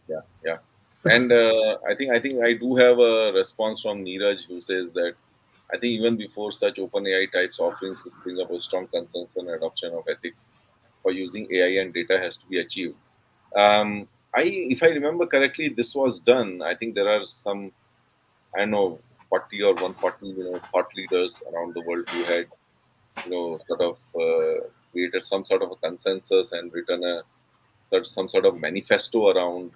Yeah, yeah. And I think I do have a response from Neeraj who says that I think even before such OpenAI types offerings spring up a strong consensus and adoption of ethics for using AI and data has to be achieved. If I remember correctly, this was done. I think there are some, I don't know, 40 or 140, thought leaders around the world who had, sort of created some sort of a consensus and written some sort of manifesto around,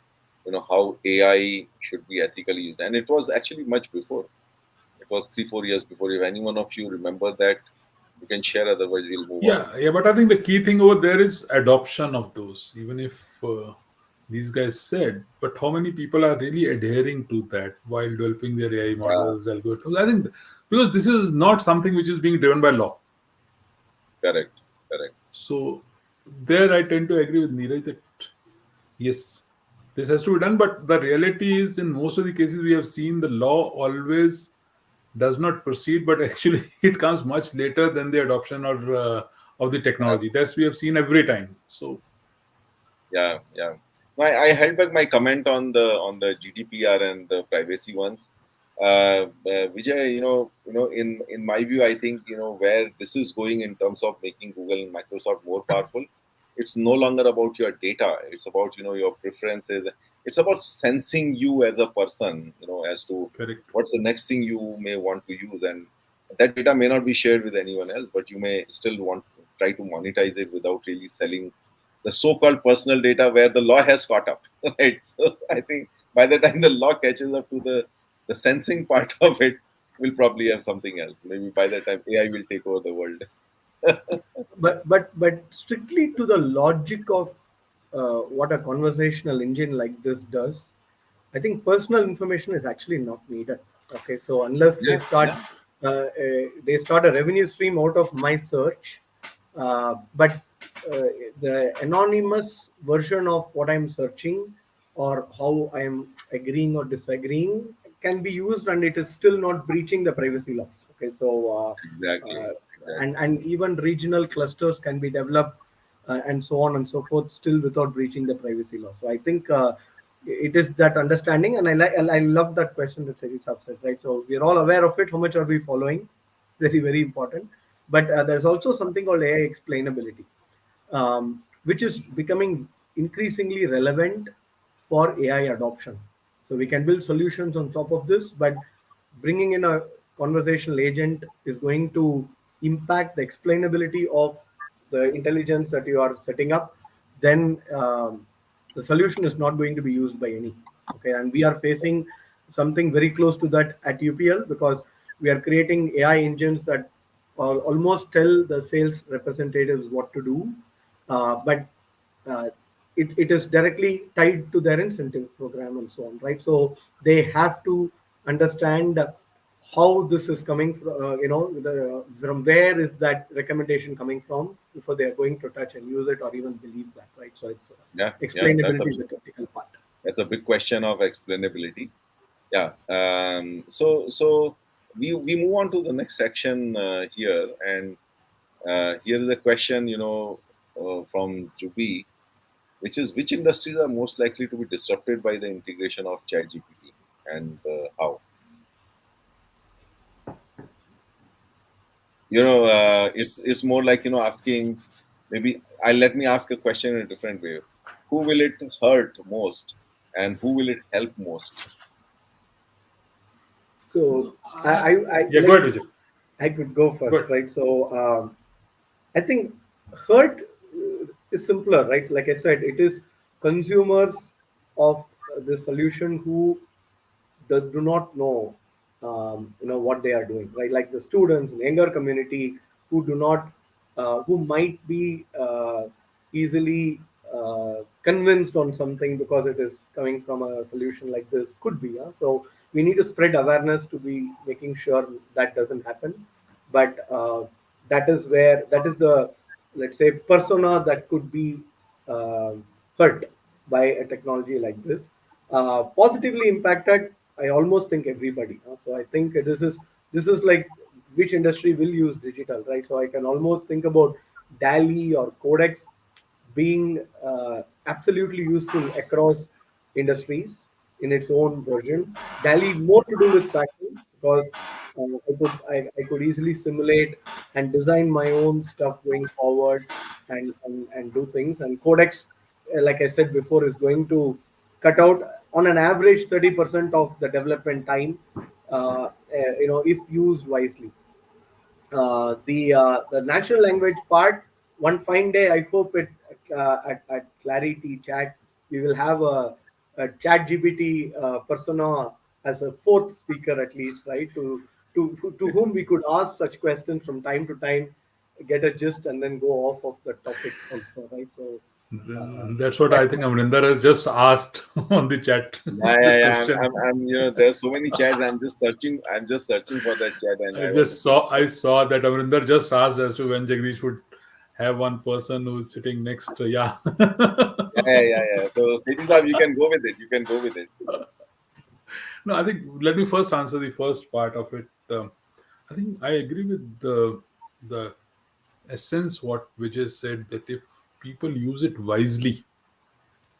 how AI should be ethically used. And it was actually much before. It was 3 4 years before. If any one of you remember that, you can share. Otherwise, we'll move on. Yeah, but I think the key thing over there is adoption of those. Even if these guys said, but how many people are really adhering to that while developing their AI Yeah, models, algorithms? Because this is not something which is being driven by law. correct, correct. So there I tend to agree with Neeraj that yes, this has to be done. But the reality is, in most of the cases, we have seen the law always does not proceed, but actually it comes much later than the adoption or of the Yeah, technology. That's we have seen every time. So yeah, yeah. I held back my comment on the GDPR and the privacy ones. Vijay, in my view, I think where this is going in terms of making Google and Microsoft more powerful. It's no longer about your data. It's about your preferences. It's about sensing you as a person. As to correct. what's the next thing you may want to use, and that data may not be shared with anyone else, but you may still want to try to monetize it without really selling the so-called personal data where the law has caught up, right? So I think by the time the law catches up to the sensing part of it, we'll probably have something else. Maybe by the time AI will take over the world. But strictly to the logic of what a conversational engine like this does, I think personal information is actually not needed. Okay, so unless Yeah, yeah, they start a revenue stream out of my search, but the anonymous version of what I'm searching or how I'm agreeing or disagreeing can be used, and it is still not breaching the privacy laws. Okay, so exactly, exactly. and even regional clusters can be developed and so on and so forth, still without breaching the privacy law. So I think it is that understanding, and I love that question that Seri Saab said, right? So we're all aware of it. How much are we following? Very, very important. But there's also something called AI explainability, which is becoming increasingly relevant for AI adoption. So we can build solutions on top of this, but bringing in a conversational agent is going to impact the explainability of the intelligence that you are setting up. Then the solution is not going to be used by any. Okay, and we are facing something very close to that at UPL, because we are creating AI engines that almost tell the sales representatives what to do, but uh, it is directly tied to their incentive program and so on, right? So they have to understand how this is coming from, from where is that recommendation coming from before they are going to touch and use it or even believe that, right? So it's Yeah, yeah. explainability is a critical part. That's a big question of explainability. Yeah. So we move on to the next section here, and here is a question from Jubi, which is which industries are most likely to be disrupted by the integration of ChatGPT, and how? It's more like asking, maybe I let me ask a question in a different way. Who will it hurt most, and who will it help most? So I Yeah, go like ahead, Vijay. I could go Go first, ahead. right? So I think hurt is simpler, right? Like I said, it is consumers of the solution who do not know, what they are doing, right? Like the students, younger community who do not, who might be easily convinced on something because it is coming from a solution like this. Could be, yeah. So we need to spread awareness to be making sure that doesn't happen. But that is the, let's say, persona that could be uh, hurt by a technology like this. Positively impacted, I almost think everybody. So I think this is like which industry will use digital, right? So I can almost think about DALI or Codex being absolutely useful across industries in its own version. DALI more to do with fashion, because I could easily simulate and design my own stuff going forward, and do things. And Codex, like I said before, is going to cut out on an average 30% of the development time, if used wisely. The natural language part, one fine day, I hope it at ClariTea Chat we will have a Chat GPT persona as a fourth speaker at least, right? To whom we could ask such questions from time to time, get a gist, and then go off of the topic also, right? So That's what I that's think my Amrinder has just asked on the chat. Yeah, yeah, This yeah. question. There's so many chats. I'm just searching. I'm just searching for that chat, and I want to. I saw that Amrinder just asked as to when Jagdish would have one person who's sitting next to, yeah. Yeah. So Sethi Saab, you can go with it. You can go with it. No, I think let me first answer the first part of it. I think I agree with the essence what Vijay said, that if people use it wisely,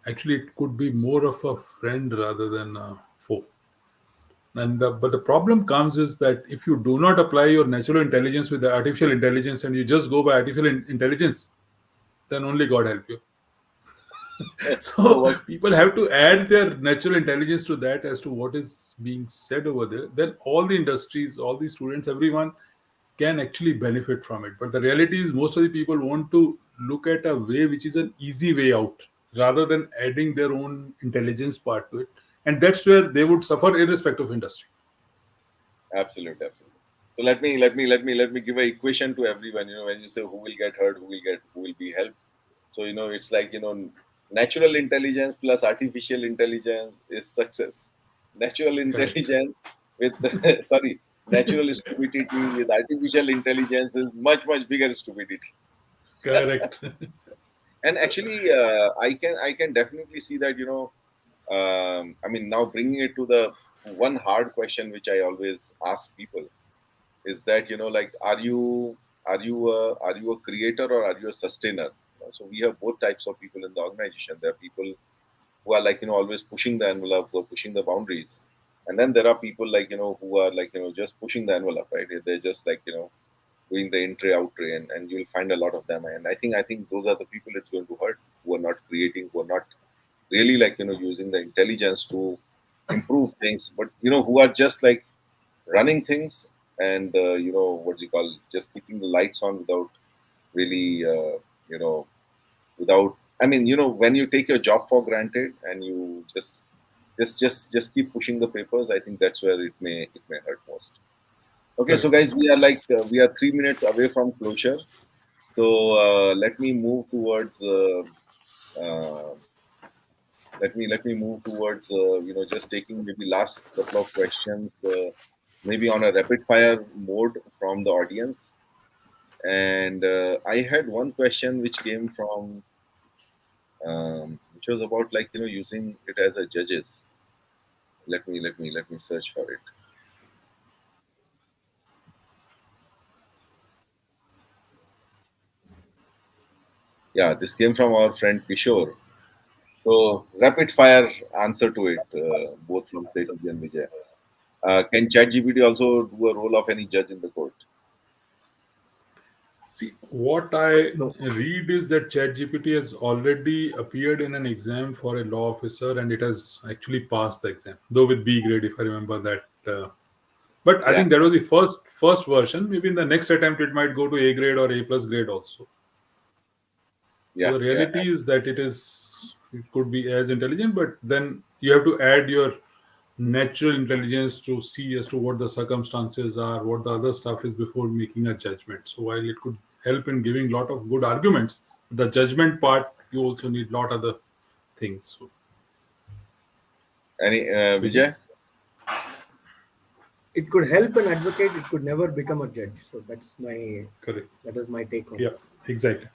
actually it could be more of a friend rather than a foe. But the problem comes is that if you do not apply your natural intelligence with the artificial intelligence and you just go by artificial intelligence, then only God help you. So So what? people have to add their natural intelligence to that as to what is being said over there. Then all the industries, all the students, everyone can actually benefit from it. But the reality is most of the people want to look at a way which is an easy way out rather than adding their own intelligence part to it. And that's where they would suffer irrespective of industry. Absolutely. So let me give a equation to everyone. When you say who will get hurt, who will be helped. So it's like natural intelligence plus artificial intelligence is success. Natural Correct. intelligence with sorry, natural stupidity with artificial intelligence is much bigger stupidity. Correct. And actually, I can definitely see that. I mean, now bringing it to the one hard question which I always ask people is that like are you a creator or are you a sustainer? So we have both types of people in the organization. There are people who are like always pushing the envelope, who are pushing the boundaries, and then there are people like who are like just pushing the envelope, right? They're just like doing the entry out tray, and you'll find a lot of them. And I think those are the people it's going to hurt, who are not creating, who are not really like using the intelligence to improve things, but who are just like running things, and what do you call, just keeping the lights on without really you know without, I mean, when you take your job for granted and you just keep pushing the papers, I think that's where it may hurt most. Okay, so Correct. guys, we are 3 minutes away from closure. So let me move towards uh, let me move towards just taking maybe last couple of questions, maybe on a rapid fire mode from the audience. And I had one question which came from which was about like using it as a judges. Let me search for it. Yeah, this came from our friend Kishore. So rapid fire answer to it, both from Sethi and Vijay. Can ChatGPT also do a role of any judge in the court? See, what I No. read is that ChatGPT has already appeared in an exam for a law officer and it has actually passed the exam, though with B grade, if I remember that. But I Yeah, think that was the first version. Maybe in the next attempt, it might go to A grade or A plus grade also. So yeah, the yeah. reality is that it could be as intelligent, but then you have to add your natural intelligence to see as to what the circumstances are, what the other stuff is before making a judgment. So while it could help in giving lot of good arguments, the judgment part you also need lot other things. So Any Vijay, Vijay? It could help an advocate. It could never become a judge. So correct. that is my take on Yeah, this. exactly.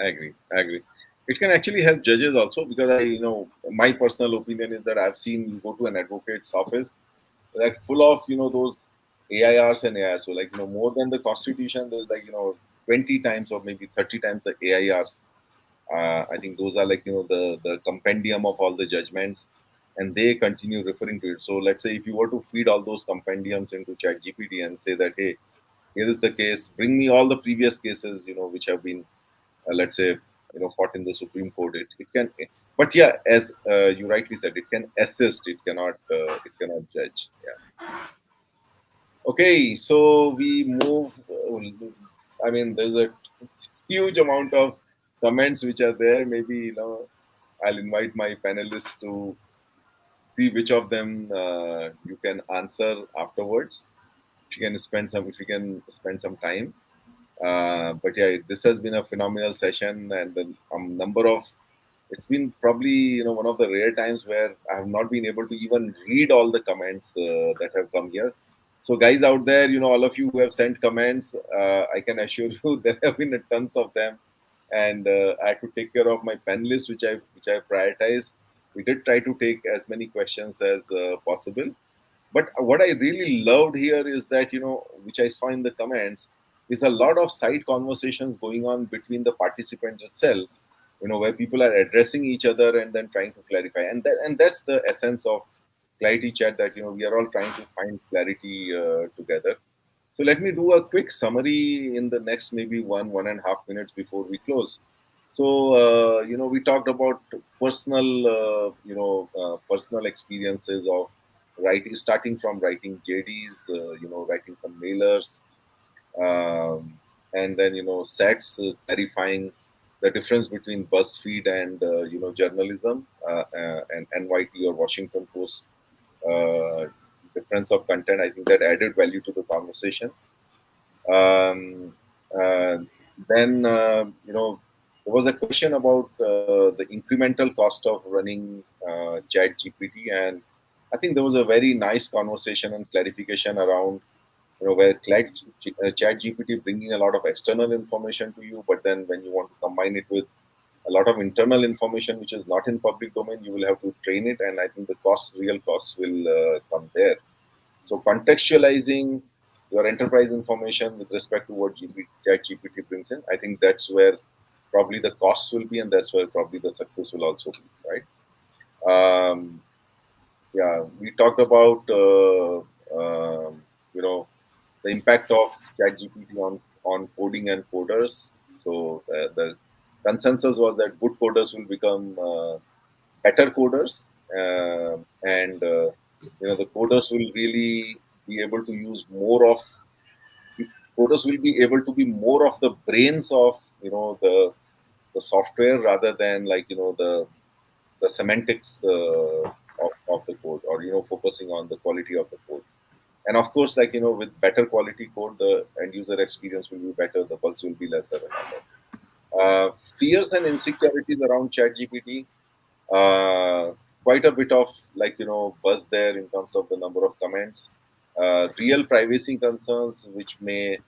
I agree. It can actually help judges also, because my personal opinion is that I've seen, you go to an advocate's office, like full of those AIRs and AIRs. So like more than the Constitution, there's like 20 times or maybe 30 times the AIRs. I think those are like the compendium of all the judgments, and they continue referring to it. So let's say if you were to feed all those compendiums into ChatGPT and say that, hey, here is the case, bring me all the previous cases which have been let's say fought in the Supreme Court. It can, but yeah, as you rightly said, it can assist. It cannot judge. Yeah. Okay, so we move. I mean, there's a huge amount of comments which are there. Maybe I'll invite my panelists to see which of them you can answer afterwards. If you can spend some time. But yeah, this has been a phenomenal session, and the number of, it's been probably one of the rare times where I have not been able to even read all the comments that have come here. So, guys out there, all of you who have sent comments, I can assure you there have been tons of them, and I had to take care of my pen list, which I prioritized. We did try to take as many questions as possible, but what I really loved here is that, which I saw in the comments, is a lot of side conversations going on between the participants itself, where people are addressing each other and then trying to clarify. And that's the essence of Clarity Chat, that, we are all trying to find clarity together. So let me do a quick summary in the next maybe 1.5 minutes before we close. So, we talked about personal experiences of writing, starting from writing JDs, writing some mailers, um, and then, sets, clarifying the difference between Buzzfeed and, journalism, and NYT or Washington Post, uh, difference of content. I think that added value to the conversation. Um, uh, then, there was a question about the incremental cost of running Chat GPT, and I think there was a very nice conversation and clarification around, where Chat GPT bringing a lot of external information to you, but then when you want to combine it with a lot of internal information which is not in public domain, you will have to train it, and I think the real costs will come there. So contextualizing your enterprise information with respect to what ChatGPT brings in, I think that's where probably the costs will be, and that's where probably the success will also be, right? Um, yeah, we talked about the impact of ChatGPT on coding and coders. So the consensus was that good coders will become better coders, and the coders will really be able to use more of coders will be able to be more of the brains of the software, rather than, like, the semantics of the code, or focusing on the quality of the code. And of course, like, with better quality code, the end user experience will be better, the bugs will be lesser, and all that. Fears and insecurities around ChatGPT, uh, quite a bit of, like, buzz there in terms of the number of comments. Real privacy concerns which may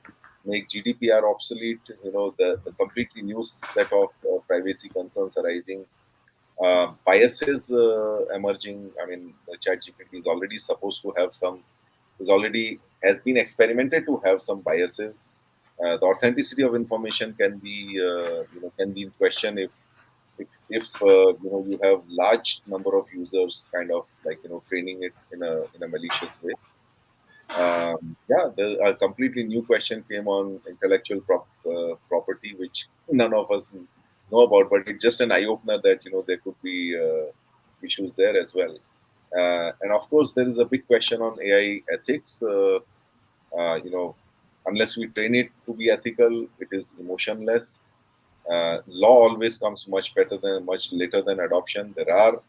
make GDPR obsolete. The completely new set of privacy concerns arising. Biases emerging. I mean, the ChatGPT is already supposed to have some. Is already has been experimented to have some biases. The authenticity of information can be in question if you have large number of users kind of, like, training it in a malicious way. Yeah, a completely new question came on intellectual property, which none of us know about, but it's just an eye opener that, there could be issues there as well. And of course, there is a big question on AI ethics. Unless we train it to be ethical, it is emotionless. Law always comes much later than adoption. There are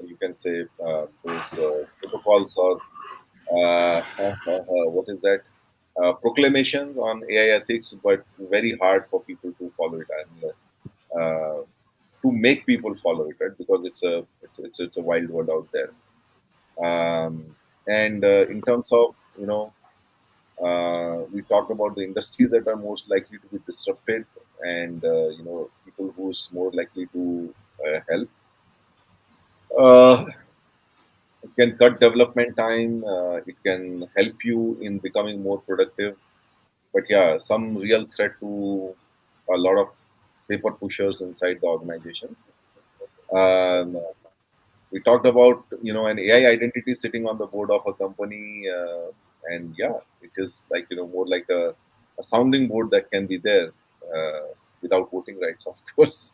you can say those protocols, or what is that, proclamations on AI ethics, but very hard for people to follow it, and to make people follow it, right? Because it's a wild world out there. And in terms of, we talked about the industries that are most likely to be disrupted, and people who's more likely to help. It can cut development time. It can help you in becoming more productive. But yeah, some real threat to a lot of paper pushers inside the organizations. Um, we talked about, an AI identity sitting on the board of a company, and yeah, it is, like, more like a sounding board that can be there, without voting rights, of course.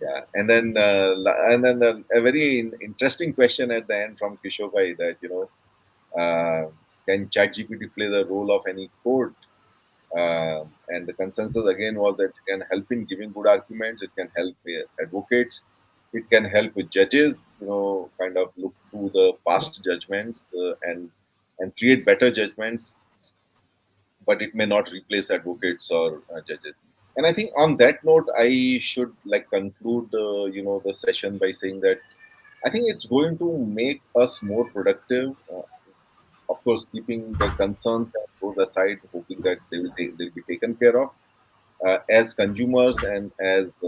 Yeah, and then a very interesting question at the end from Kishore Bhai, that, can ChatGPT play the role of any court? And the consensus again was that it can help in giving good arguments. It can help advocates. It can help with judges. Kind of look through the past judgments, and create better judgments. But it may not replace advocates or judges. And I think on that note, I should, like, conclude the session by saying that, I think it's going to make us more productive. Of course, keeping the concerns and those aside, hoping that they'll be taken care of as consumers and as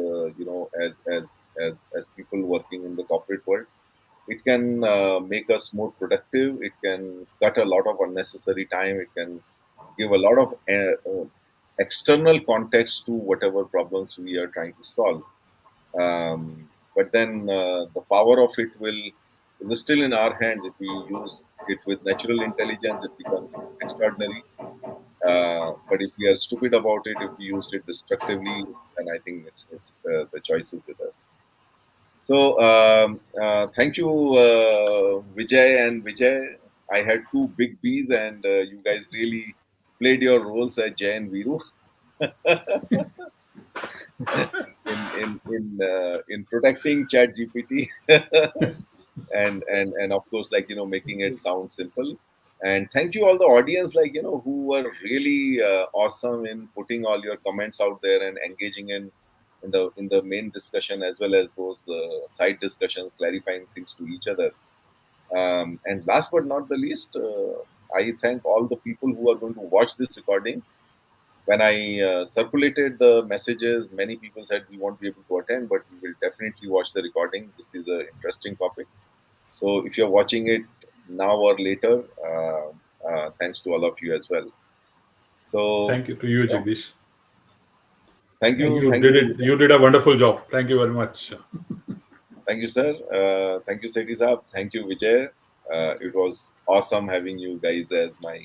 as people working in the corporate world. It can make us more productive. It can cut a lot of unnecessary time. It can give a lot of external context to whatever problems we are trying to solve. But then the power of it will is still in our hands. If we use it with natural intelligence, it becomes extraordinary. But if we are stupid about it, if we used it destructively, then I think it's the choice is with us. So thank you, Vijay and Vijay. I had two big Bs, and you guys really played your roles as Jay and Viru in protecting ChatGPT and of course, like making it sound simple. And thank you all the audience, like who were really awesome in putting all your comments out there and engaging in the main discussion as well as those side discussions, clarifying things to each other. And last but not the least, I thank all the people who are going to watch this recording. When I circulated the messages, many people said we won't be able to attend, but we will definitely watch the recording. This is an interesting topic. So if you're watching it now or later, thanks to all of you as well. So Thank you to you, yeah, Jagdish. thank you, You did a wonderful job. Thank you very much. thank you, sir. Thank you, Sethi Saab. Thank you, Vijay. It was awesome having you guys as my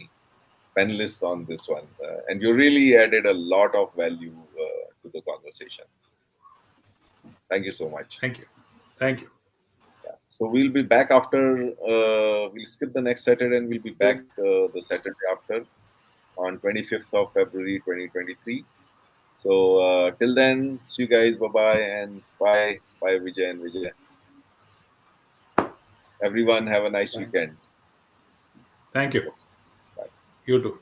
panelists on this one, and you really added a lot of value to the conversation. Thank you so much. Thank you. Thank you. Yeah. So we'll be back after. We'll skip the next Saturday and we'll be back the Saturday after on 25th of February 2023. So till then, see you guys. Bye bye and bye Vijay and Vijay. Everyone have a nice Thank weekend. Thank you. Bye. You too.